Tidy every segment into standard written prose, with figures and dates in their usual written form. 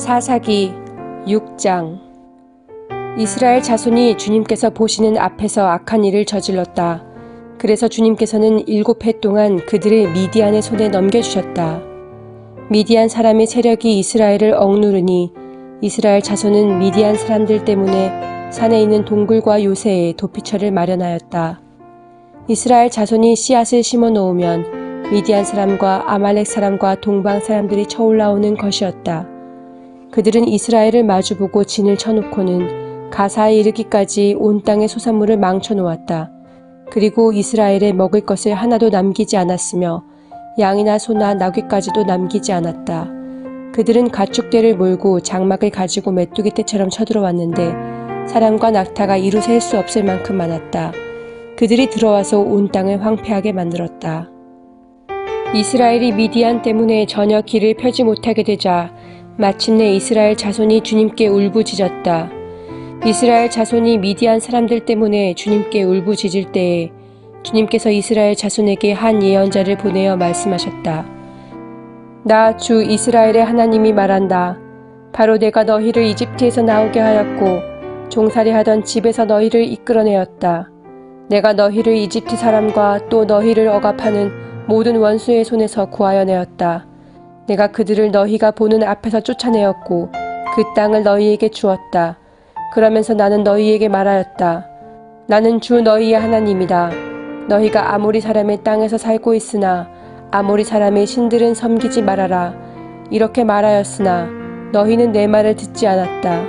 사사기 6장. 이스라엘 자손이 주님께서 보시는 앞에서 악한 일을 저질렀다. 그래서 주님께서는 7해 동안 그들을 미디안의 손에 넘겨주셨다. 미디안 사람의 세력이 이스라엘을 억누르니 이스라엘 자손은 미디안 사람들 때문에 산에 있는 동굴과 요새에 도피처를 마련하였다. 이스라엘 자손이 씨앗을 심어 놓으면 미디안 사람과 아말렉 사람과 동방 사람들이 쳐올라오는 것이었다. 그들은 이스라엘을 마주보고 진을 쳐놓고는 가사에 이르기까지 온 땅의 소산물을 망쳐놓았다. 그리고 이스라엘에 먹을 것을 하나도 남기지 않았으며 양이나 소나 나귀까지도 남기지 않았다. 그들은 가축대를 몰고 장막을 가지고 메뚜기 떼처럼 쳐들어왔는데 사람과 낙타가 이루 셀 수 없을 만큼 많았다. 그들이 들어와서 온 땅을 황폐하게 만들었다. 이스라엘이 미디안 때문에 전혀 길을 펴지 못하게 되자 마침내 이스라엘 자손이 주님께 울부짖었다. 이스라엘 자손이 미디안 사람들 때문에 주님께 울부짖을 때에 주님께서 이스라엘 자손에게 한 예언자를 보내어 말씀하셨다. 나 주 이스라엘의 하나님이 말한다. 바로 내가 너희를 이집트에서 나오게 하였고 종살이하던 집에서 너희를 이끌어내었다. 내가 너희를 이집트 사람과 또 너희를 억압하는 모든 원수의 손에서 구하여 내었다. 내가 그들을 너희가 보는 앞에서 쫓아내었고 그 땅을 너희에게 주었다. 그러면서 나는 너희에게 말하였다. 나는 주 너희의 하나님이다. 너희가 아모리 사람의 땅에서 살고 있으나 아모리 사람의 신들은 섬기지 말아라. 이렇게 말하였으나 너희는 내 말을 듣지 않았다.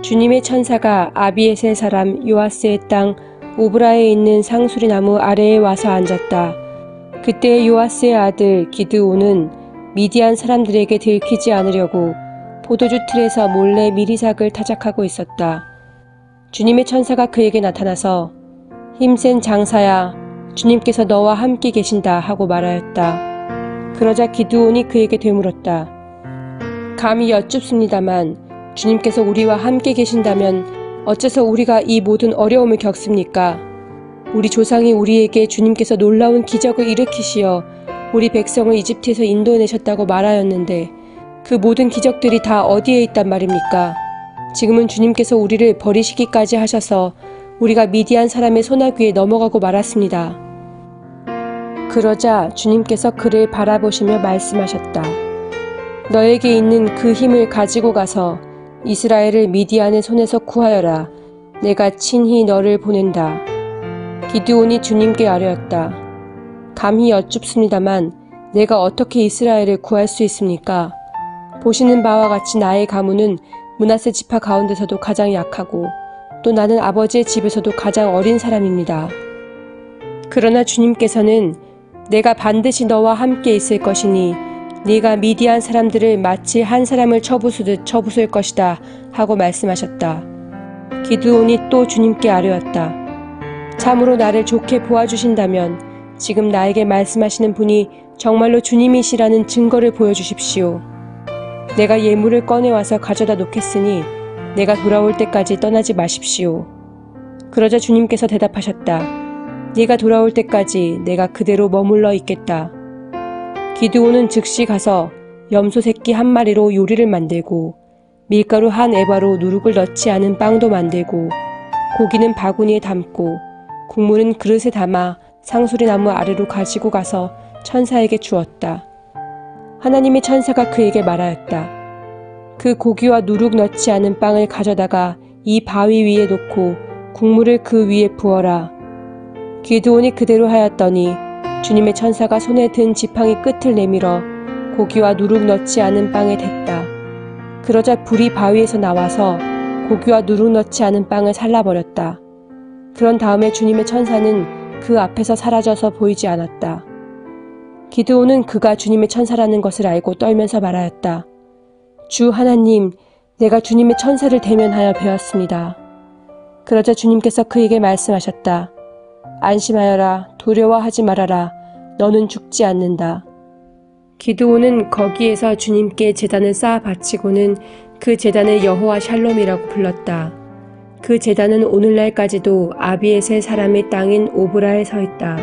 주님의 천사가 아비에셀 사람 요아스의 땅 오브라에 있는 상수리 나무 아래에 와서 앉았다. 그때 요아스의 아들 기드온은 미디안 사람들에게 들키지 않으려고 포도주 틀에서 몰래 미리삭을 타작하고 있었다. 주님의 천사가 그에게 나타나서 힘센 장사야, 주님께서 너와 함께 계신다 하고 말하였다. 그러자 기드온이 그에게 되물었다. 감히 여쭙습니다만 주님께서 우리와 함께 계신다면 어째서 우리가 이 모든 어려움을 겪습니까? 우리 조상이 우리에게 주님께서 놀라운 기적을 일으키시어 우리 백성을 이집트에서 인도해내셨다고 말하였는데 그 모든 기적들이 다 어디에 있단 말입니까? 지금은 주님께서 우리를 버리시기까지 하셔서 우리가 미디안 사람의 손아귀에 넘어가고 말았습니다. 그러자 주님께서 그를 바라보시며 말씀하셨다. 너에게 있는 그 힘을 가지고 가서 이스라엘을 미디안의 손에서 구하여라. 내가 친히 너를 보낸다. 기드온이 주님께 아뢰었다. 감히 여쭙습니다만 내가 어떻게 이스라엘을 구할 수 있습니까? 보시는 바와 같이 나의 가문은 므낫세 지파 가운데서도 가장 약하고 또 나는 아버지의 집에서도 가장 어린 사람입니다. 그러나 주님께서는 내가 반드시 너와 함께 있을 것이니 네가 미디안 사람들을 마치 한 사람을 쳐부수듯 쳐부술 것이다 하고 말씀하셨다. 기드온이 또 주님께 아뢰었다. 참으로 나를 좋게 보아주신다면 지금 나에게 말씀하시는 분이 정말로 주님이시라는 증거를 보여주십시오. 내가 예물을 꺼내와서 가져다 놓겠으니 내가 돌아올 때까지 떠나지 마십시오. 그러자 주님께서 대답하셨다. 네가 돌아올 때까지 내가 그대로 머물러 있겠다. 기드온은 즉시 가서 염소 새끼 한 마리로 요리를 만들고 밀가루 한 에바로 누룩을 넣지 않은 빵도 만들고 고기는 바구니에 담고 국물은 그릇에 담아 상수리 나무 아래로 가지고 가서 천사에게 주었다. 하나님의 천사가 그에게 말하였다. 그 고기와 누룩 넣지 않은 빵을 가져다가 이 바위 위에 놓고 국물을 그 위에 부어라. 기드온이 그대로 하였더니 주님의 천사가 손에 든 지팡이 끝을 내밀어 고기와 누룩 넣지 않은 빵에 댔다. 그러자 불이 바위에서 나와서 고기와 누룩 넣지 않은 빵을 살라버렸다. 그런 다음에 주님의 천사는 그 앞에서 사라져서 보이지 않았다. 기드온은 그가 주님의 천사라는 것을 알고 떨면서 말하였다. 주 하나님, 내가 주님의 천사를 대면하여 배웠습니다. 그러자 주님께서 그에게 말씀하셨다. 안심하여라. 두려워하지 말아라. 너는 죽지 않는다. 기드온은 거기에서 주님께 제단을 쌓아 바치고는 그 제단을 여호와 샬롬이라고 불렀다. 그 제단은 오늘날까지도 아비에셀 사람의 땅인 오브라에 서 있다.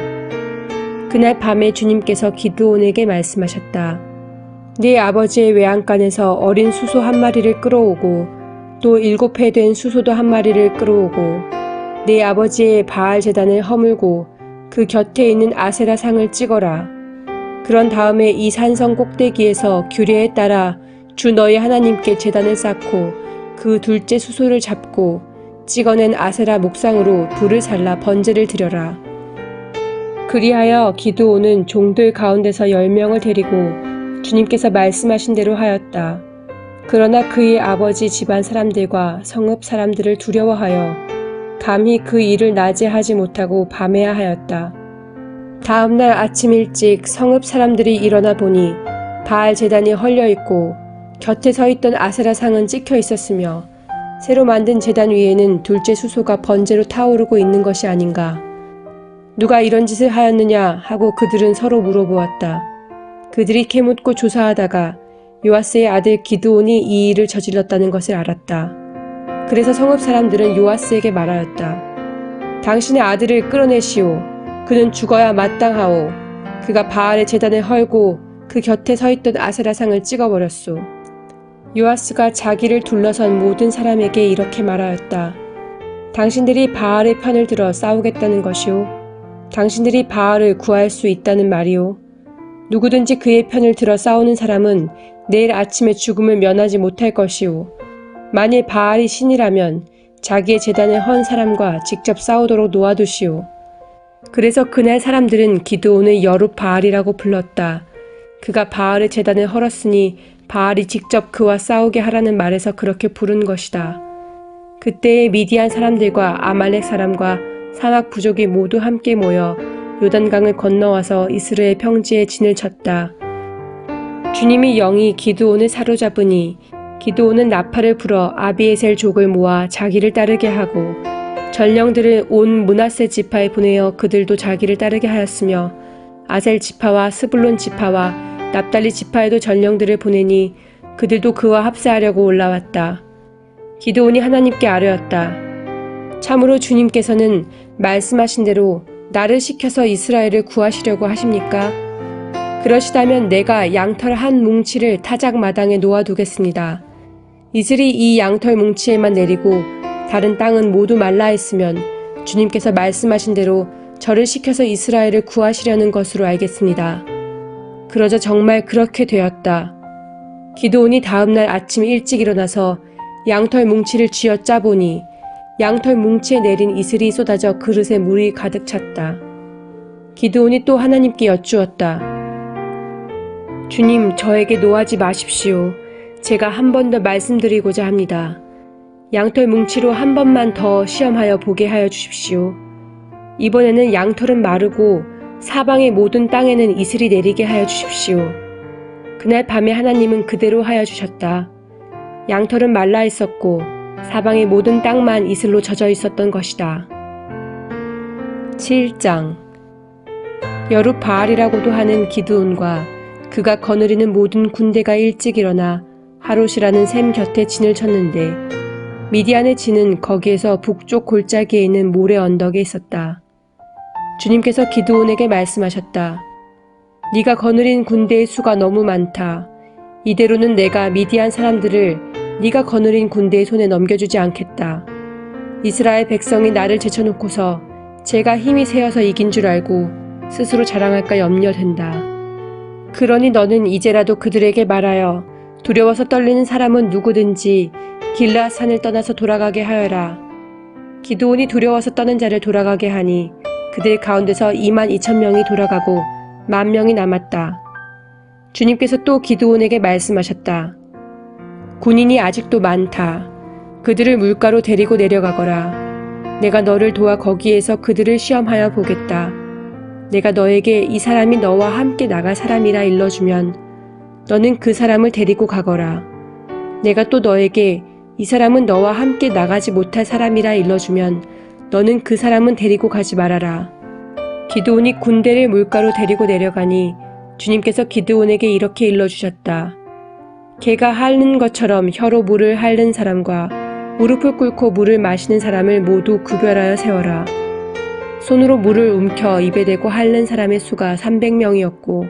그날 밤에 주님께서 기드온에게 말씀하셨다. 네 아버지의 외양간에서 어린 수소 한 마리를 끌어오고 또 7회 된 수소도 한 마리를 끌어오고 네 아버지의 바알 제단을 허물고 그 곁에 있는 아세라 상을 찍어라. 그런 다음에 이 산성 꼭대기에서 규례에 따라 주 너희 하나님께 제단을 쌓고 그 둘째 수소를 잡고 찍어낸 아세라 목상으로 불을 살라 번제를 드려라. 그리하여 기드온은 종들 가운데서 10명을 데리고 주님께서 말씀하신 대로 하였다. 그러나 그의 아버지 집안 사람들과 성읍 사람들을 두려워하여 감히 그 일을 낮에 하지 못하고 밤에야 하였다. 다음날 아침 일찍 성읍 사람들이 일어나 보니 바알 제단이 헐려있고 곁에 서 있던 아세라 상은 찍혀 있었으며 새로 만든 제단 위에는 둘째 수소가 번제로 타오르고 있는 것이 아닌가. 누가 이런 짓을 하였느냐 하고 그들은 서로 물어보았다. 그들이 캐묻고 조사하다가 요아스의 아들 기드온이 이 일을 저질렀다는 것을 알았다. 그래서 성읍 사람들은 요아스에게 말하였다. 당신의 아들을 끌어내시오. 그는 죽어야 마땅하오. 그가 바알의 제단을 헐고 그 곁에 서 있던 아세라상을 찍어버렸소. 요아스가 자기를 둘러선 모든 사람에게 이렇게 말하였다. 당신들이 바알의 편을 들어 싸우겠다는 것이오. 당신들이 바알을 구할 수 있다는 말이오. 누구든지 그의 편을 들어 싸우는 사람은 내일 아침에 죽음을 면하지 못할 것이오. 만일 바알이 신이라면 자기의 제단을 헌 사람과 직접 싸우도록 놓아두시오. 그래서 그날 사람들은 기드온을 여룻바알이라고 불렀다. 그가 바알의 제단을 헐었으니 바알이 직접 그와 싸우게 하라는 말에서 그렇게 부른 것이다. 그때에 미디안 사람들과 아말렉 사람과 사막 부족이 모두 함께 모여 요단강을 건너와서 이스라엘 평지에 진을 쳤다. 주님이 영이 기드온을 사로잡으니 기드온은 나팔을 불어 아비에셀 족을 모아 자기를 따르게 하고 전령들을 온 므낫세 지파에 보내어 그들도 자기를 따르게 하였으며 아셀 지파와 스불론 지파와 납달리 지파에도 전령들을 보내니 그들도 그와 합세하려고 올라왔다. 기드온이 하나님께 아뢰었다. 참으로 주님께서는 말씀하신 대로 나를 시켜서 이스라엘을 구하시려고 하십니까? 그러시다면 내가 양털 한 뭉치를 타작 마당에 놓아두겠습니다. 이슬이 이 양털 뭉치에만 내리고 다른 땅은 모두 말라 있으면 주님께서 말씀하신 대로 저를 시켜서 이스라엘을 구하시려는 것으로 알겠습니다. 그러자 정말 그렇게 되었다. 기드온이 다음날 아침 일찍 일어나서 양털 뭉치를 쥐어 짜보니 양털 뭉치에 내린 이슬이 쏟아져 그릇에 물이 가득 찼다. 기드온이 또 하나님께 여쭈었다. 주님, 저에게 노하지 마십시오. 제가 한 번 더 말씀드리고자 합니다. 양털 뭉치로 한 번만 더 시험하여 보게 하여 주십시오. 이번에는 양털은 마르고 사방의 모든 땅에는 이슬이 내리게 하여 주십시오. 그날 밤에 하나님은 그대로 하여 주셨다. 양털은 말라 있었고 사방의 모든 땅만 이슬로 젖어 있었던 것이다. 7장 여룻바알이라고도 하는 기드온과 그가 거느리는 모든 군대가 일찍 일어나 하롯이라는 샘 곁에 진을 쳤는데 미디안의 진은 거기에서 북쪽 골짜기에 있는 모래 언덕에 있었다. 주님께서 기드온에게 말씀하셨다. 네가 거느린 군대의 수가 너무 많다. 이대로는 내가 미디안 사람들을 네가 거느린 군대의 손에 넘겨주지 않겠다. 이스라엘 백성이 나를 제쳐놓고서 제가 힘이 세어서 이긴 줄 알고 스스로 자랑할까 염려된다. 그러니 너는 이제라도 그들에게 말하여 두려워서 떨리는 사람은 누구든지 길르앗산을 떠나서 돌아가게 하여라. 기드온이 두려워서 떠는 자를 돌아가게 하니 그들 가운데서 22,000명이 돌아가고 10,000명이 남았다. 주님께서 또 기드온에게 말씀하셨다. 군인이 아직도 많다. 그들을 물가로 데리고 내려가거라. 내가 너를 도와 거기에서 그들을 시험하여 보겠다. 내가 너에게 이 사람이 너와 함께 나갈 사람이라 일러주면 너는 그 사람을 데리고 가거라. 내가 또 너에게 이 사람은 너와 함께 나가지 못할 사람이라 일러주면 너는 그 사람은 데리고 가지 말아라. 기드온이 군대를 물가로 데리고 내려가니 주님께서 기드온에게 이렇게 일러주셨다. 개가 핥는 것처럼 혀로 물을 핥는 사람과 무릎을 꿇고 물을 마시는 사람을 모두 구별하여 세워라. 손으로 물을 움켜 입에 대고 핥는 사람의 수가 300명이었고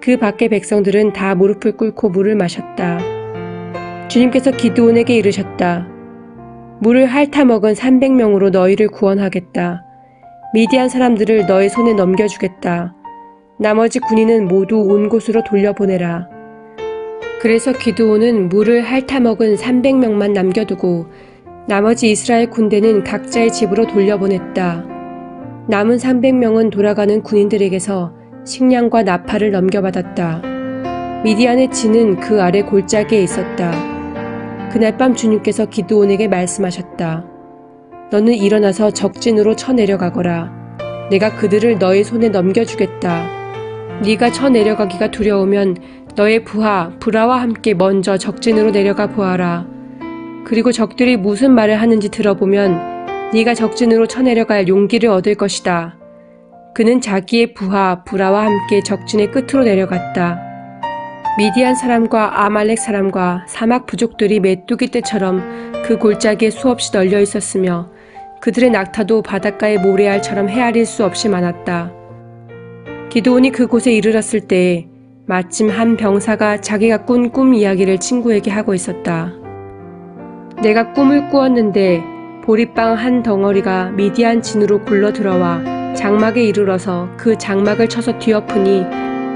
그 밖의 백성들은 다 무릎을 꿇고 물을 마셨다. 주님께서 기드온에게 이르셨다. 물을 핥아먹은 300명으로 너희를 구원하겠다. 미디안 사람들을 너의 손에 넘겨주겠다. 나머지 군인은 모두 온 곳으로 돌려보내라. 그래서 기드온은 물을 핥아먹은 300명만 남겨두고 나머지 이스라엘 군대는 각자의 집으로 돌려보냈다. 남은 300명은 돌아가는 군인들에게서 식량과 나팔을 넘겨받았다. 미디안의 진은 그 아래 골짜기에 있었다. 그날 밤 주님께서 기드온에게 말씀하셨다. 너는 일어나서 적진으로 쳐내려가거라. 내가 그들을 너의 손에 넘겨주겠다. 네가 쳐내려가기가 두려우면 너의 부하 브라와 함께 먼저 적진으로 내려가 보아라. 그리고 적들이 무슨 말을 하는지 들어보면 네가 적진으로 쳐내려갈 용기를 얻을 것이다. 그는 자기의 부하 브라와 함께 적진의 끝으로 내려갔다. 미디안 사람과 아말렉 사람과 사막 부족들이 메뚜기 떼처럼 그 골짜기에 수없이 널려 있었으며 그들의 낙타도 바닷가의 모래알처럼 헤아릴 수 없이 많았다. 기드온이 그곳에 이르렀을 때 마침 한 병사가 자기가 꾼 꿈 이야기를 친구에게 하고 있었다. 내가 꿈을 꾸었는데 보리빵 한 덩어리가 미디안 진으로 굴러 들어와 장막에 이르러서 그 장막을 쳐서 뒤엎으니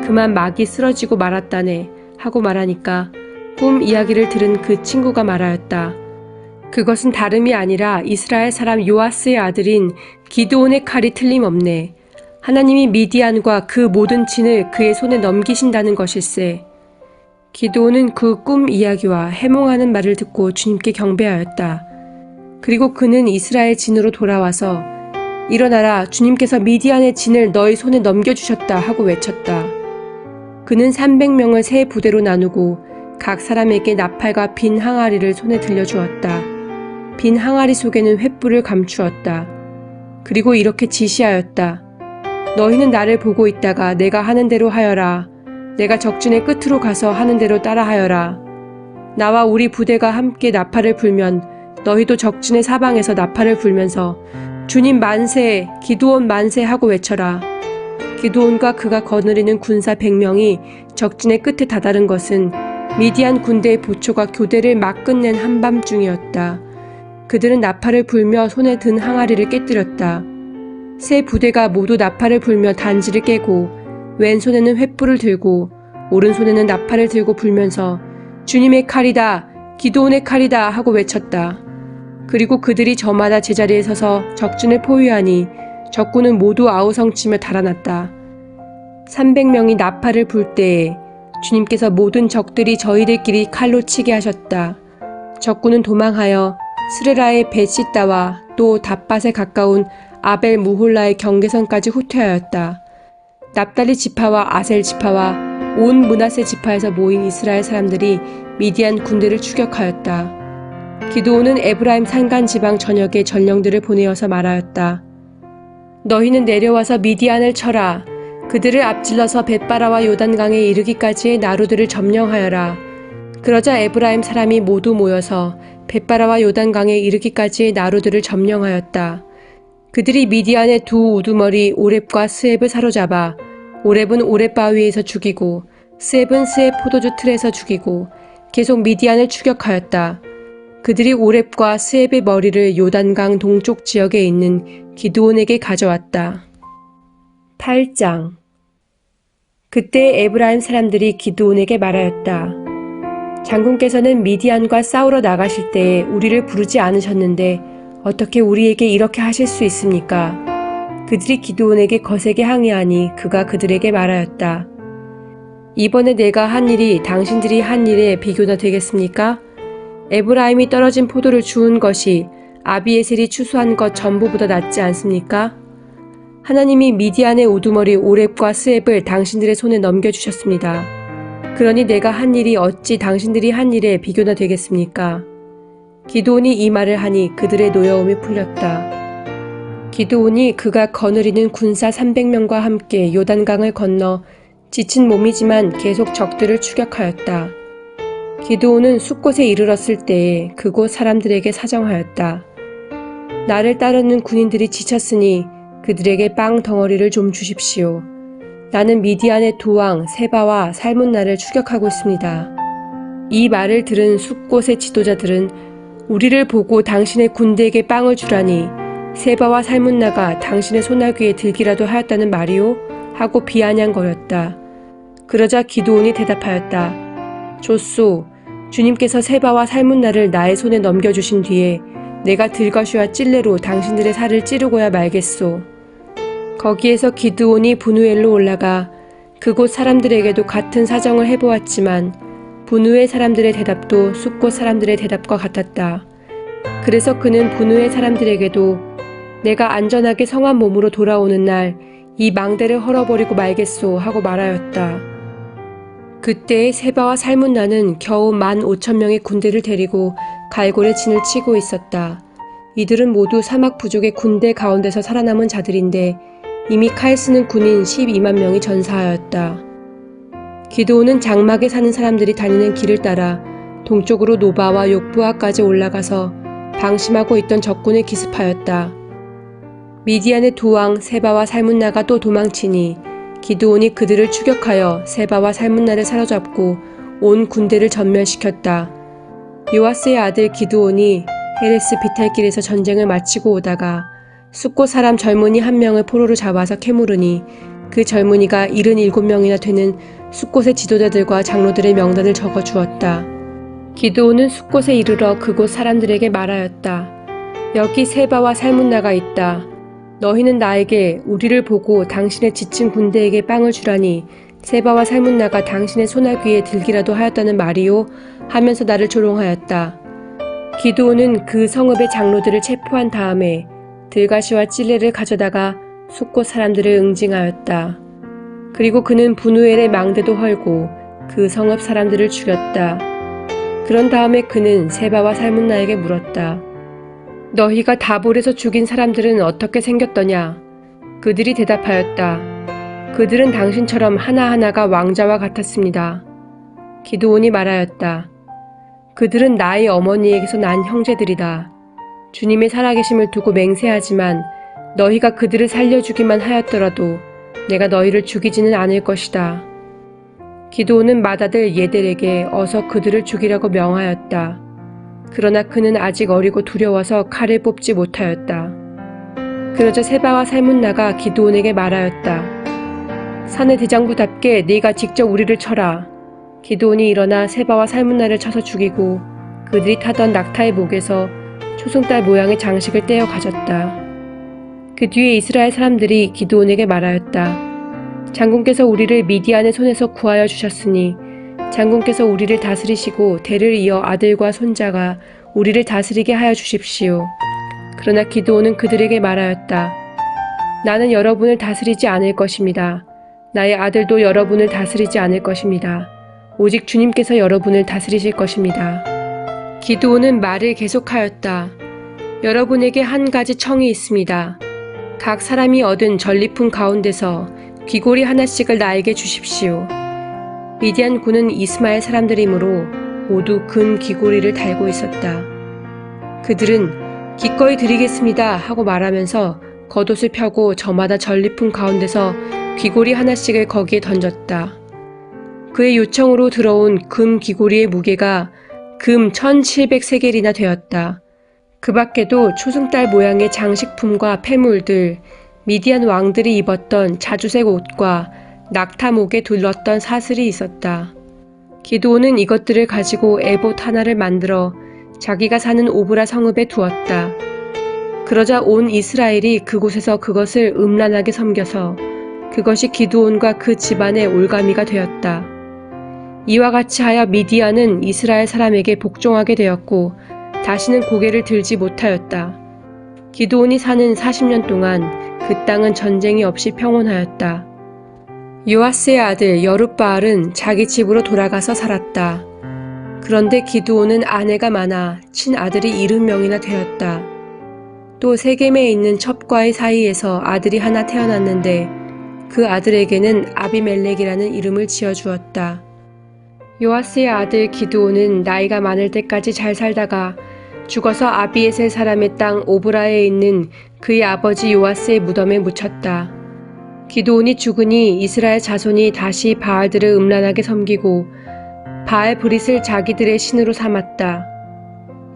그만 막이 쓰러지고 말았다네 하고 말하니까 꿈 이야기를 들은 그 친구가 말하였다. 그것은 다름이 아니라 이스라엘 사람 요아스의 아들인 기드온의 칼이 틀림없네. 하나님이 미디안과 그 모든 진을 그의 손에 넘기신다는 것일세. 기드온은 그 꿈 이야기와 해몽하는 말을 듣고 주님께 경배하였다. 그리고 그는 이스라엘 진으로 돌아와서 일어나라, 주님께서 미디안의 진을 너희 손에 넘겨주셨다 하고 외쳤다. 그는 300명을 세 부대로 나누고 각 사람에게 나팔과 빈 항아리를 손에 들려주었다. 빈 항아리 속에는 횃불을 감추었다. 그리고 이렇게 지시하였다. 너희는 나를 보고 있다가 내가 하는 대로 하여라. 내가 적진의 끝으로 가서 하는 대로 따라하여라. 나와 우리 부대가 함께 나팔을 불면 너희도 적진의 사방에서 나팔을 불면서 주님 만세, 기드온 만세 하고 외쳐라. 기드온과 그가 거느리는 군사 100명이 적진의 끝에 다다른 것은 미디안 군대의 보초가 교대를 막 끝낸 한밤중이었다. 그들은 나팔을 불며 손에 든 항아리를 깨뜨렸다. 세 부대가 모두 나팔을 불며 단지를 깨고 왼손에는 횃불을 들고 오른손에는 나팔을 들고 불면서 주님의 칼이다, 기드온의 칼이다 하고 외쳤다. 그리고 그들이 저마다 제자리에 서서 적진을 포위하니 적군은 모두 아우성치며 달아났다. 300명이 나팔을 불 때에 주님께서 모든 적들이 저희들끼리 칼로 치게 하셨다. 적군은 도망하여 스레라의 벳시다와 또 닷밭에 가까운 아벨 무홀라의 경계선까지 후퇴하였다. 납달리 지파와 아셀 지파와 온 므낫세 지파에서 모인 이스라엘 사람들이 미디안 군대를 추격하였다. 기드온은 에브라임 산간 지방 전역에 전령들을 보내어서 말하였다. 너희는 내려와서 미디안을 쳐라. 그들을 앞질러서 벳바라와 요단강에 이르기까지의 나루들을 점령하여라. 그러자 에브라임 사람이 모두 모여서 벳바라와 요단강에 이르기까지의 나루들을 점령하였다. 그들이 미디안의 두 우두머리 오렙과 스앱을 사로잡아 오렙은 오렙 바위에서 죽이고 스앱은 스앱 포도주 틀에서 죽이고 계속 미디안을 추격하였다. 그들이 오렙과 스앱의 머리를 요단강 동쪽 지역에 있는 기드온에게 가져왔다. 8장. 그때 에브라임 사람들이 기드온에게 말하였다. 장군께서는 미디안과 싸우러 나가실 때에 우리를 부르지 않으셨는데 어떻게 우리에게 이렇게 하실 수 있습니까? 그들이 기드온에게 거세게 항의하니 그가 그들에게 말하였다. 이번에 내가 한 일이 당신들이 한 일에 비교나 되겠습니까? 에브라임이 떨어진 포도를 주운 것이 아비에셀이 추수한 것 전부보다 낫지 않습니까? 하나님이 미디안의 우두머리 오렙과 스앱을 당신들의 손에 넘겨주셨습니다. 그러니 내가 한 일이 어찌 당신들이 한 일에 비교나 되겠습니까? 기드온이 이 말을 하니 그들의 노여움이 풀렸다. 기드온이 그가 거느리는 군사 300명과 함께 요단강을 건너 지친 몸이지만 계속 적들을 추격하였다. 기드온은 숫곳에 이르렀을 때에 그곳 사람들에게 사정하였다. 나를 따르는 군인들이 지쳤으니 그들에게 빵 덩어리를 좀 주십시오. 나는 미디안의 두 왕 세바와 살문나를 추격하고 있습니다. 이 말을 들은 숫곳의 지도자들은 우리를 보고 당신의 군대에게 빵을 주라니 세바와 살문나가 당신의 소나귀에 들기라도 하였다는 말이오? 하고 비아냥거렸다. 그러자 기드온이 대답하였다. 좋소. 주님께서 세바와 살문나를 나의 손에 넘겨주신 뒤에 내가 들것이와 찔레로 당신들의 살을 찌르고야 말겠소. 거기에서 기드온이 브누엘로 올라가 그곳 사람들에게도 같은 사정을 해보았지만 브누엘 사람들의 대답도 숫곳 사람들의 대답과 같았다. 그래서 그는 브누엘 사람들에게도 내가 안전하게 성한 몸으로 돌아오는 날 이 망대를 헐어버리고 말겠소 하고 말하였다. 그때 세바와 살문나는 겨우 15,000명의 군대를 데리고 갈골의 진을 치고 있었다. 이들은 모두 사막 부족의 군대 가운데서 살아남은 자들인데 이미 칼 쓰는 군인 12만 명이 전사하였다. 기드온은 장막에 사는 사람들이 다니는 길을 따라 동쪽으로 노바와 욕부아까지 올라가서 방심하고 있던 적군을 기습하였다. 미디안의 두 왕 세바와 살문나가 또 도망치니 기드온이 그들을 추격하여 세바와 살문나를 사로잡고 온 군대를 전멸시켰다. 요아스의 아들 기드온이 헤레스 비탈길에서 전쟁을 마치고 오다가 숫곳 사람 젊은이 한 명을 포로로 잡아서 캐물으니 그 젊은이가 77명이나 되는 숫곳의 지도자들과 장로들의 명단을 적어 주었다. 기드온은 숫곳에 이르러 그곳 사람들에게 말하였다. 여기 세바와 살문나가 있다. 너희는 나에게 우리를 보고 당신의 지친 군대에게 빵을 주라니 세바와 살문나가 당신의 소나귀에 들기라도 하였다는 말이요 하면서 나를 조롱하였다. 기드온은 그 성읍의 장로들을 체포한 다음에 들가시와 찔레를 가져다가 숫곳 사람들을 응징하였다. 그리고 그는 브누엘의 망대도 헐고 그 성읍 사람들을 죽였다. 그런 다음에 그는 세바와 살문나에게 물었다. 너희가 다볼에서 죽인 사람들은 어떻게 생겼더냐? 그들이 대답하였다. 그들은 당신처럼 하나하나가 왕자와 같았습니다. 기드온이 말하였다. 그들은 나의 어머니에게서 난 형제들이다. 주님의 살아계심을 두고 맹세하지만 너희가 그들을 살려주기만 하였더라도 내가 너희를 죽이지는 않을 것이다. 기드온은 맏아들 예델에게 어서 그들을 죽이라고 명하였다. 그러나 그는 아직 어리고 두려워서 칼을 뽑지 못하였다. 그러자 세바와 살문나가 기드온에게 말하였다. 산의 대장부답게 네가 직접 우리를 쳐라. 기드온이 일어나 세바와 살문나를 쳐서 죽이고 그들이 타던 낙타의 목에서 초승달 모양의 장식을 떼어 가졌다. 그 뒤에 이스라엘 사람들이 기드온에게 말하였다. 장군께서 우리를 미디안의 손에서 구하여 주셨으니 장군께서 우리를 다스리시고 대를 이어 아들과 손자가 우리를 다스리게 하여 주십시오. 그러나 기드온은 그들에게 말하였다. 나는 여러분을 다스리지 않을 것입니다. 나의 아들도 여러분을 다스리지 않을 것입니다. 오직 주님께서 여러분을 다스리실 것입니다. 기드온은 말을 계속하였다. 여러분에게 한 가지 청이 있습니다. 각 사람이 얻은 전리품 가운데서 귀고리 하나씩을 나에게 주십시오. 미디안 군은 이스마엘 사람들이므로 모두 근 귀고리를 달고 있었다. 그들은 기꺼이 드리겠습니다 하고 말하면서 겉옷을 펴고 저마다 전리품 가운데서 귀고리 하나씩을 거기에 던졌다. 그의 요청으로 들어온 금 귀고리의 무게가 금 1700세겔이나 되었다. 그 밖에도 초승달 모양의 장식품과 폐물들, 미디안 왕들이 입었던 자주색 옷과 낙타목에 둘렀던 사슬이 있었다. 기드온은 이것들을 가지고 에봇 하나를 만들어 자기가 사는 오브라 성읍에 두었다. 그러자 온 이스라엘이 그곳에서 그것을 음란하게 섬겨서 그것이 기드온과 그 집안의 올가미가 되었다. 이와 같이 하여 미디안은 이스라엘 사람에게 복종하게 되었고 다시는 고개를 들지 못하였다. 기드온이 사는 40년 동안 그 땅은 전쟁이 없이 평온하였다. 요아스의 아들 여룻바알은 자기 집으로 돌아가서 살았다. 그런데 기드온은 아내가 많아 친아들이 70명이나 되었다. 또 세겜에 있는 첩과의 사이에서 아들이 하나 태어났는데 그 아들에게는 아비멜렉이라는 이름을 지어주었다. 요아스의 아들 기드온은 나이가 많을 때까지 잘 살다가 죽어서 아비에셀 사람의 땅 오브라에 있는 그의 아버지 요아스의 무덤에 묻혔다. 기드온이 죽으니 이스라엘 자손이 다시 바알들을 음란하게 섬기고 바알 브릿을 자기들의 신으로 삼았다.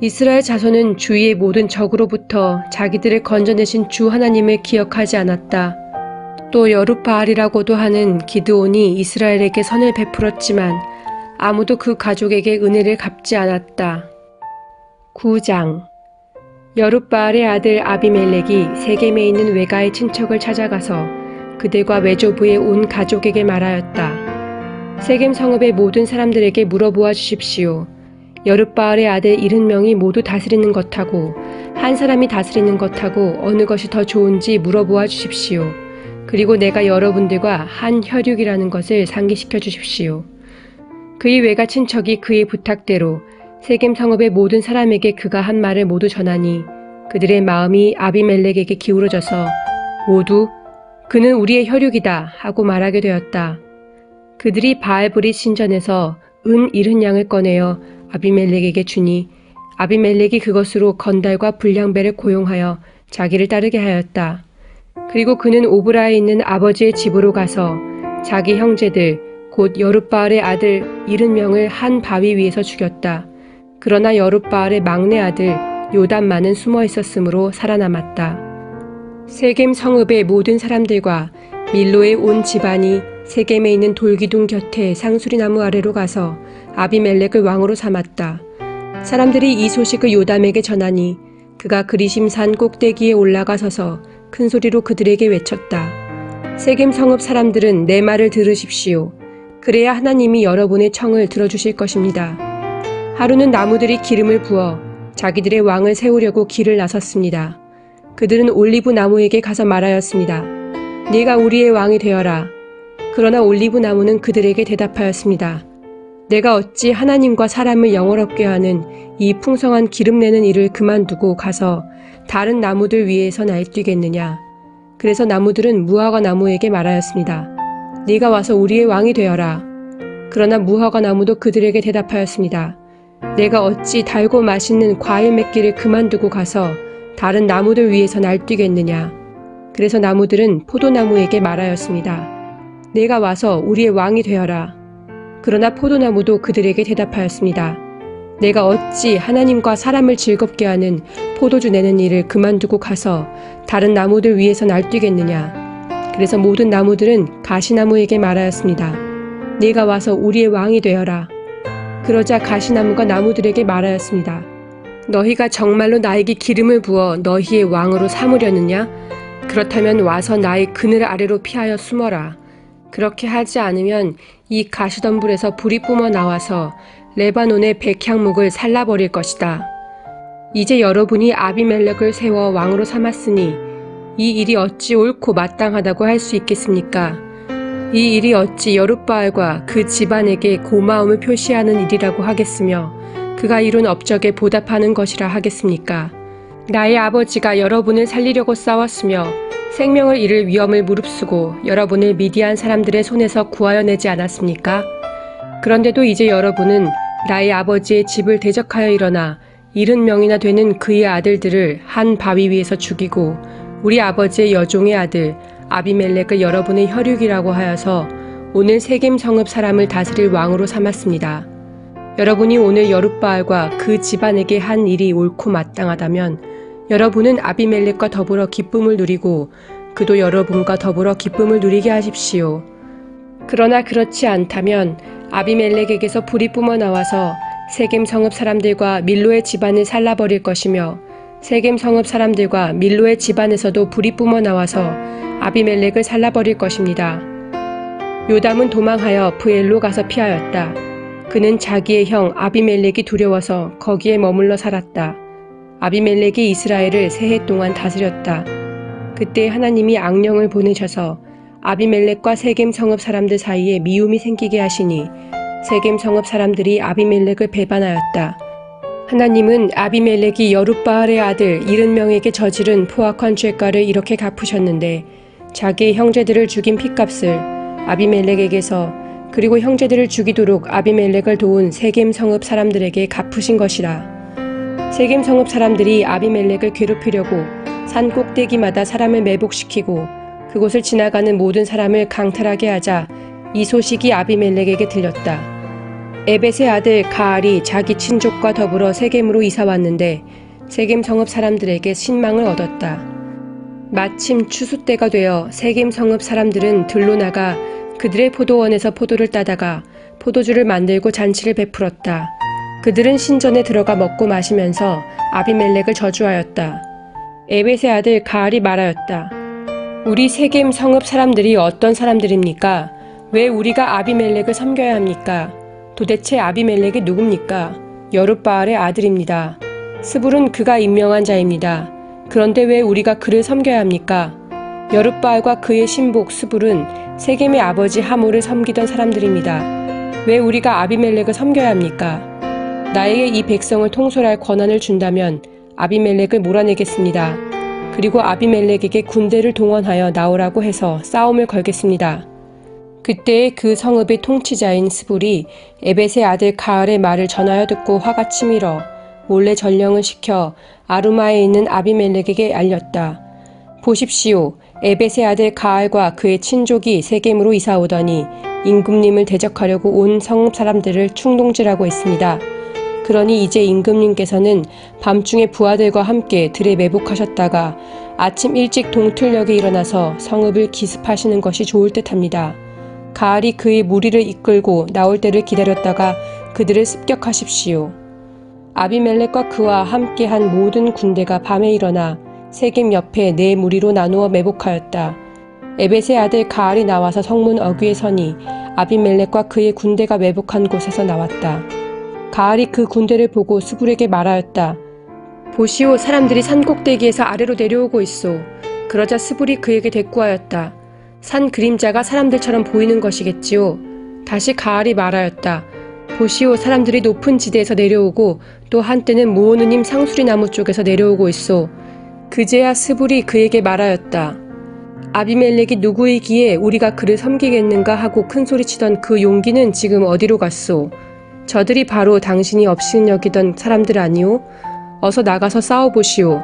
이스라엘 자손은 주위의 모든 적으로부터 자기들을 건져내신 주 하나님을 기억하지 않았다. 또 여룻바알이라고도 하는 기드온이 이스라엘에게 선을 베풀었지만 아무도 그 가족에게 은혜를 갚지 않았다. 9장. 여룻바알의 아들 아비멜렉이 세겜에 있는 외가의 친척을 찾아가서 그들과 외조부의 온 가족에게 말하였다. 세겜 성읍의 모든 사람들에게 물어보아 주십시오. 여룻바알의 아들 70명이 모두 다스리는 것하고 한 사람이 다스리는 것하고 어느 것이 더 좋은지 물어보아 주십시오. 그리고 내가 여러분들과 한 혈육이라는 것을 상기시켜 주십시오. 그의 외가 친척이 그의 부탁대로 세겜 성읍의 모든 사람에게 그가 한 말을 모두 전하니 그들의 마음이 아비멜렉에게 기울어져서 모두 그는 우리의 혈육이다 하고 말하게 되었다. 그들이 바알브릿 신전에서 은 70양을 꺼내어 아비멜렉에게 주니 아비멜렉이 그것으로 건달과 불량배를 고용하여 자기를 따르게 하였다. 그리고 그는 오브라에 있는 아버지의 집으로 가서 자기 형제들 곧 여룻바알의 아들 70명을 한 바위 위에서 죽였다. 그러나 여룻바알의 막내 아들 요담만은 숨어 있었으므로 살아남았다. 세겜 성읍의 모든 사람들과 밀로의 온 집안이 세겜에 있는 돌기둥 곁에 상수리나무 아래로 가서 아비멜렉을 왕으로 삼았다. 사람들이 이 소식을 요담에게 전하니 그가 그리심산 꼭대기에 올라가서서 큰 소리로 그들에게 외쳤다. 세겜 성읍 사람들은 내 말을 들으십시오. 그래야 하나님이 여러분의 청을 들어주실 것입니다. 하루는 나무들이 기름을 부어 자기들의 왕을 세우려고 길을 나섰습니다. 그들은 올리브 나무에게 가서 말하였습니다. 네가 우리의 왕이 되어라. 그러나 올리브 나무는 그들에게 대답하였습니다. 내가 어찌 하나님과 사람을 영화롭게 하는 이 풍성한 기름 내는 일을 그만두고 가서 다른 나무들 위에서 날뛰겠느냐. 그래서 나무들은 무화과 나무에게 말하였습니다. 네가 와서 우리의 왕이 되어라. 그러나 무화과 나무도 그들에게 대답하였습니다. 내가 어찌 달고 맛있는 과일 맺기를 그만두고 가서 다른 나무들 위에서 날뛰겠느냐. 그래서 나무들은 포도나무에게 말하였습니다. 내가 와서 우리의 왕이 되어라. 그러나 포도나무도 그들에게 대답하였습니다. 내가 어찌 하나님과 사람을 즐겁게 하는 포도주 내는 일을 그만두고 가서 다른 나무들 위에서 날뛰겠느냐. 그래서 모든 나무들은 가시나무에게 말하였습니다. 네가 와서 우리의 왕이 되어라. 그러자 가시나무가 나무들에게 말하였습니다. 너희가 정말로 나에게 기름을 부어 너희의 왕으로 삼으려느냐? 그렇다면 와서 나의 그늘 아래로 피하여 숨어라. 그렇게 하지 않으면 이 가시덤불에서 불이 뿜어 나와서 레바논의 백향목을 살라버릴 것이다. 이제 여러분이 아비멜렉을 세워 왕으로 삼았으니 이 일이 어찌 옳고 마땅하다고 할 수 있겠습니까? 이 일이 어찌 여룻바알과 그 집안에게 고마움을 표시하는 일이라고 하겠으며 그가 이룬 업적에 보답하는 것이라 하겠습니까? 나의 아버지가 여러분을 살리려고 싸웠으며 생명을 잃을 위험을 무릅쓰고 여러분을 미디안 사람들의 손에서 구하여 내지 않았습니까? 그런데도 이제 여러분은 나의 아버지의 집을 대적하여 일어나 70명이나 되는 그의 아들들을 한 바위 위에서 죽이고 우리 아버지의 여종의 아들 아비멜렉을 여러분의 혈육이라고 하여서 오늘 세겜 성읍 사람을 다스릴 왕으로 삼았습니다. 여러분이 오늘 여룻바알과 그 집안에게 한 일이 옳고 마땅하다면 여러분은 아비멜렉과 더불어 기쁨을 누리고 그도 여러분과 더불어 기쁨을 누리게 하십시오. 그러나 그렇지 않다면 아비멜렉에게서 불이 뿜어 나와서 세겜 성읍 사람들과 밀로의 집안을 살라버릴 것이며 세겜 성읍 사람들과 밀로의 집안에서도 불이 뿜어 나와서 아비멜렉을 살라버릴 것입니다. 요담은 도망하여 브엘로 가서 피하였다. 그는 자기의 형 아비멜렉이 두려워서 거기에 머물러 살았다. 아비멜렉이 이스라엘을 새해 동안 다스렸다. 그때 하나님이 악령을 보내셔서 아비멜렉과 세겜 성읍 사람들 사이에 미움이 생기게 하시니 세겜 성읍 사람들이 아비멜렉을 배반하였다. 하나님은 아비멜렉이 여룻바알의 아들 70명에게 저지른 포악한 죄가를 이렇게 갚으셨는데 자기의 형제들을 죽인 핏값을 아비멜렉에게서 그리고 형제들을 죽이도록 아비멜렉을 도운 세겜 성읍 사람들에게 갚으신 것이라. 세겜 성읍 사람들이 아비멜렉을 괴롭히려고 산 꼭대기마다 사람을 매복시키고 그곳을 지나가는 모든 사람을 강탈하게 하자 이 소식이 아비멜렉에게 들렸다. 에벳의 아들 가알이 자기 친족과 더불어 세겜으로 이사 왔는데 세겜 성읍 사람들에게 신망을 얻었다. 마침 추수 때가 되어 세겜 성읍 사람들은 들로 나가 그들의 포도원에서 포도를 따다가 포도주를 만들고 잔치를 베풀었다. 그들은 신전에 들어가 먹고 마시면서 아비멜렉을 저주하였다. 에벳의 아들 가알이 말하였다. 우리 세겜 성읍 사람들이 어떤 사람들입니까? 왜 우리가 아비멜렉을 섬겨야 합니까? 도대체 아비멜렉이 누굽니까? 여룻바알의 아들입니다. 스불은 그가 임명한 자입니다. 그런데 왜 우리가 그를 섬겨야 합니까? 여룻바알과 그의 신복 스불은 세겜의 아버지 하몰을 섬기던 사람들입니다. 왜 우리가 아비멜렉을 섬겨야 합니까? 나에게 이 백성을 통솔할 권한을 준다면 아비멜렉을 몰아내겠습니다. 그리고 아비멜렉에게 군대를 동원하여 나오라고 해서 싸움을 걸겠습니다. 그때 그 성읍의 통치자인 스불이 에벳의 아들 가알의 말을 전하여 듣고 화가 치밀어 몰래 전령을 시켜 아루마에 있는 아비멜렉에게 알렸다. 보십시오. 에벳의 아들 가알과 그의 친족이 세겜으로 이사오더니 임금님을 대적하려고 온 성읍 사람들을 충동질하고 있습니다. 그러니 이제 임금님께서는 밤중에 부하들과 함께 들에 매복하셨다가 아침 일찍 동틀녘에 일어나서 성읍을 기습하시는 것이 좋을 듯합니다. 가알이 그의 무리를 이끌고 나올 때를 기다렸다가 그들을 습격하십시오. 아비멜렉과 그와 함께한 모든 군대가 밤에 일어나 세겜 옆에 네 무리로 나누어 매복하였다. 에벳의 아들 가알이 나와서 성문 어귀에 서니 아비멜렉과 그의 군대가 매복한 곳에서 나왔다. 가알이 그 군대를 보고 스불에게 말하였다. 보시오, 사람들이 산 꼭대기에서 아래로 내려오고 있소. 그러자 스불이 그에게 대꾸하였다. 산 그림자가 사람들처럼 보이는 것이겠지요. 다시 가알이 말하였다. 보시오, 사람들이 높은 지대에서 내려오고 또 한때는 모오느님 상수리 나무 쪽에서 내려오고 있소. 그제야 스불이 그에게 말하였다. 아비멜렉이 누구이기에 우리가 그를 섬기겠는가 하고 큰소리치던 그 용기는 지금 어디로 갔소? 저들이 바로 당신이 업신여기던 사람들 아니오? 어서 나가서 싸워보시오.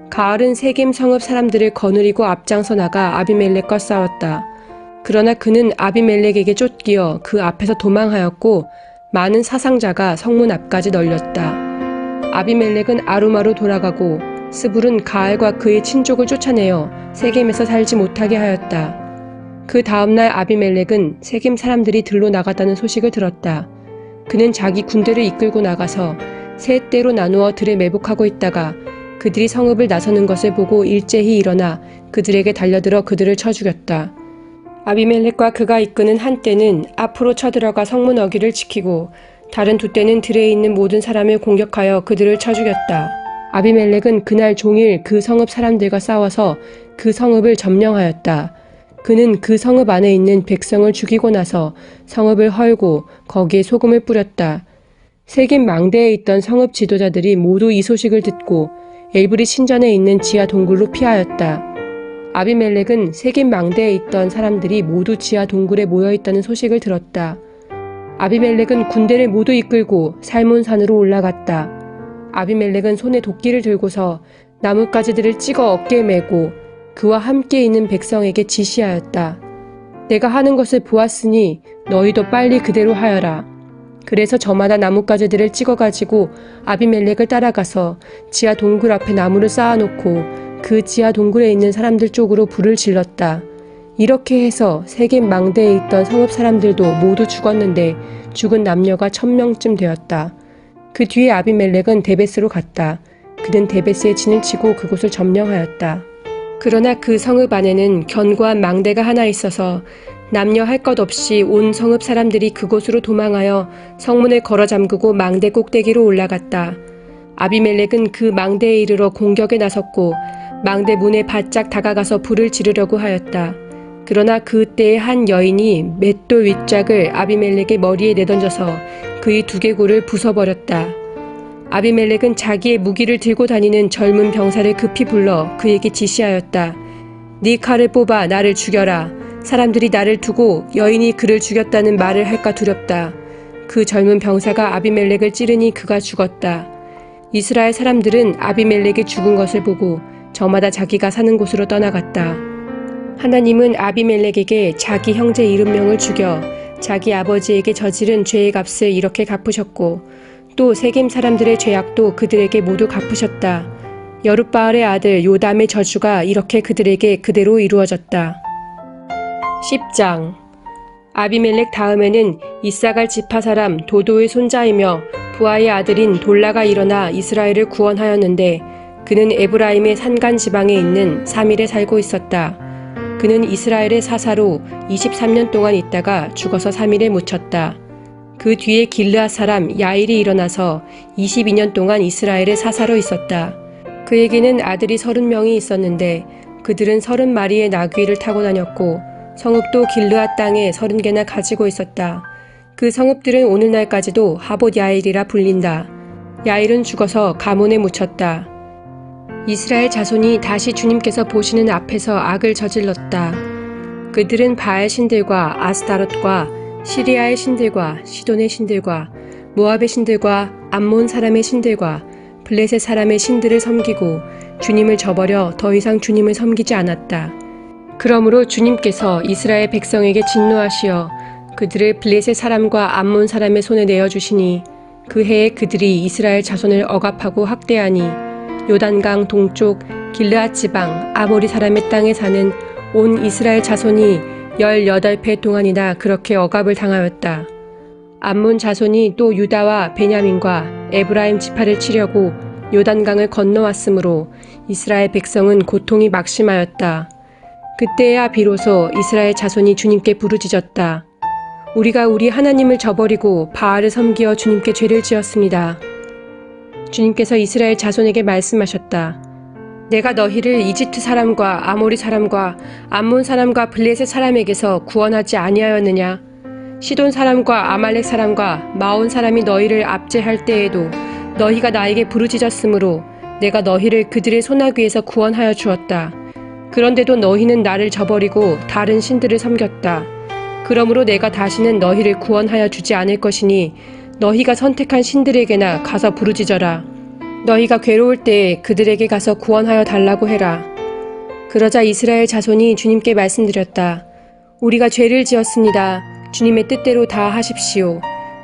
가알은 세겜 성읍 사람들을 거느리고 앞장서 나가 아비멜렉과 싸웠다. 그러나 그는 아비멜렉에게 쫓기어 그 앞에서 도망하였고 많은 사상자가 성문 앞까지 널렸다. 아비멜렉은 아루마로 돌아가고 스불은 가알과 그의 친족을 쫓아내어 세겜에서 살지 못하게 하였다. 그 다음날 아비멜렉은 세겜 사람들이 들로 나갔다는 소식을 들었다. 그는 자기 군대를 이끌고 나가서 세 떼로 나누어 들에 매복하고 있다가 그들이 성읍을 나서는 것을 보고 일제히 일어나 그들에게 달려들어 그들을 쳐 죽였다. 아비멜렉과 그가 이끄는 한 떼는 앞으로 쳐들어가 성문 어귀를 지키고 다른 두 떼는 들에 있는 모든 사람을 공격하여 그들을 쳐 죽였다. 아비멜렉은 그날 종일 그 성읍 사람들과 싸워서 그 성읍을 점령하였다. 그는 그 성읍 안에 있는 백성을 죽이고 나서 성읍을 헐고 거기에 소금을 뿌렸다. 세겜 망대에 있던 성읍 지도자들이 모두 이 소식을 듣고 엘브리 신전에 있는 지하 동굴로 피하였다. 아비멜렉은 세겜 망대에 있던 사람들이 모두 지하 동굴에 모여있다는 소식을 들었다. 아비멜렉은 군대를 모두 이끌고 살몬산으로 올라갔다. 아비멜렉은 손에 도끼를 들고서 나뭇가지들을 찍어 어깨에 메고 그와 함께 있는 백성에게 지시하였다. 내가 하는 것을 보았으니 너희도 빨리 그대로 하여라. 그래서 저마다 나뭇가지들을 찍어가지고 아비멜렉을 따라가서 지하 동굴 앞에 나무를 쌓아놓고 그 지하 동굴에 있는 사람들 쪽으로 불을 질렀다. 이렇게 해서 세겜 망대에 있던 성읍 사람들도 모두 죽었는데 죽은 남녀가 1000명쯤 되었다. 그 뒤에 아비멜렉은 데베스로 갔다. 그는 데베스에 진을 치고 그곳을 점령하였다. 그러나 그 성읍 안에는 견고한 망대가 하나 있어서 남녀 할 것 없이 온 성읍 사람들이 그곳으로 도망하여 성문을 걸어 잠그고 망대 꼭대기로 올라갔다. 아비멜렉은 그 망대에 이르러 공격에 나섰고 망대 문에 바짝 다가가서 불을 지르려고 하였다. 그러나 그때의 한 여인이 맷돌 윗짝을 아비멜렉의 머리에 내던져서 그의 두개골을 부숴버렸다. 아비멜렉은 자기의 무기를 들고 다니는 젊은 병사를 급히 불러 그에게 지시하였다. 네 칼을 뽑아 나를 죽여라. 사람들이 나를 두고 여인이 그를 죽였다는 말을 할까 두렵다. 그 젊은 병사가 아비멜렉을 찌르니 그가 죽었다. 이스라엘 사람들은 아비멜렉이 죽은 것을 보고 저마다 자기가 사는 곳으로 떠나갔다. 하나님은 아비멜렉에게 자기 형제 70명을 죽여 자기 아버지에게 저지른 죄의 값을 이렇게 갚으셨고 또 세겜 사람들의 죄악도 그들에게 모두 갚으셨다. 여룻바알의 아들 요담의 저주가 이렇게 그들에게 그대로 이루어졌다. 10장. 아비멜렉 다음에는 이사갈 지파 사람 도도의 손자이며 부하의 아들인 돌라가 일어나 이스라엘을 구원하였는데 그는 에브라임의 산간 지방에 있는 사밀에 살고 있었다. 그는 이스라엘의 사사로 23년 동안 있다가 죽어서 사밀에 묻혔다. 그 뒤에 길르앗 사람 야일이 일어나서 22년 동안 이스라엘의 사사로 있었다. 그에게는 아들이 30명이 있었는데 그들은 30마리의 나귀를 타고 다녔고 성읍도 길르앗 땅에 30개나 가지고 있었다. 그 성읍들은 오늘날까지도 하봇 야일이라 불린다. 야일은 죽어서 가몬에 묻혔다. 이스라엘 자손이 다시 주님께서 보시는 앞에서 악을 저질렀다. 그들은 바알 신들과 아스타롯과 시리아의 신들과 시돈의 신들과 모압의 신들과 암몬 사람의 신들과 블레셋 사람의 신들을 섬기고 주님을 저버려 더 이상 주님을 섬기지 않았다. 그러므로 주님께서 이스라엘 백성에게 진노하시어 그들을 블레셋 사람과 암몬 사람의 손에 내어주시니 그 해에 그들이 이스라엘 자손을 억압하고 학대하니 요단강 동쪽 길르앗 지방 아모리 사람의 땅에 사는 온 이스라엘 자손이 18배 동안이나 그렇게 억압을 당하였다. 암몬 자손이 또 유다와 베냐민과 에브라임 지파를 치려고 요단강을 건너왔으므로 이스라엘 백성은 고통이 막심하였다. 그때야 비로소 이스라엘 자손이 주님께 부르짖었다. 우리가 우리 하나님을 저버리고 바알을 섬기어 주님께 죄를 지었습니다. 주님께서 이스라엘 자손에게 말씀하셨다. 내가 너희를 이집트 사람과 아모리 사람과 암몬 사람과 블레셋 사람에게서 구원하지 아니하였느냐? 시돈 사람과 아말렉 사람과 마온 사람이 너희를 압제할 때에도 너희가 나에게 부르짖었으므로 내가 너희를 그들의 손아귀에서 구원하여 주었다. 그런데도 너희는 나를 저버리고 다른 신들을 섬겼다. 그러므로 내가 다시는 너희를 구원하여 주지 않을 것이니 너희가 선택한 신들에게나 가서 부르짖어라. 너희가 괴로울 때에 그들에게 가서 구원하여 달라고 해라. 그러자 이스라엘 자손이 주님께 말씀드렸다. 우리가 죄를 지었습니다. 주님의 뜻대로 다 하십시오.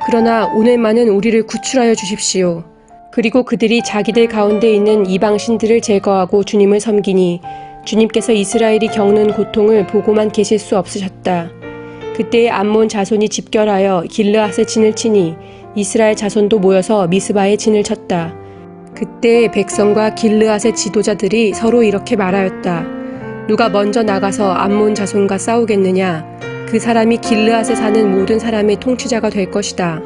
그러나 오늘만은 우리를 구출하여 주십시오. 그리고 그들이 자기들 가운데 있는 이방 신들을 제거하고 주님을 섬기니 주님께서 이스라엘이 겪는 고통을 보고만 계실 수 없으셨다. 그때에 암몬 자손이 집결하여 길르앗에 진을 치니 이스라엘 자손도 모여서 미스바에 진을 쳤다. 그때 백성과 길르앗의 지도자들이 서로 이렇게 말하였다. 누가 먼저 나가서 암몬 자손과 싸우겠느냐? 그 사람이 길르앗에 사는 모든 사람의 통치자가 될 것이다.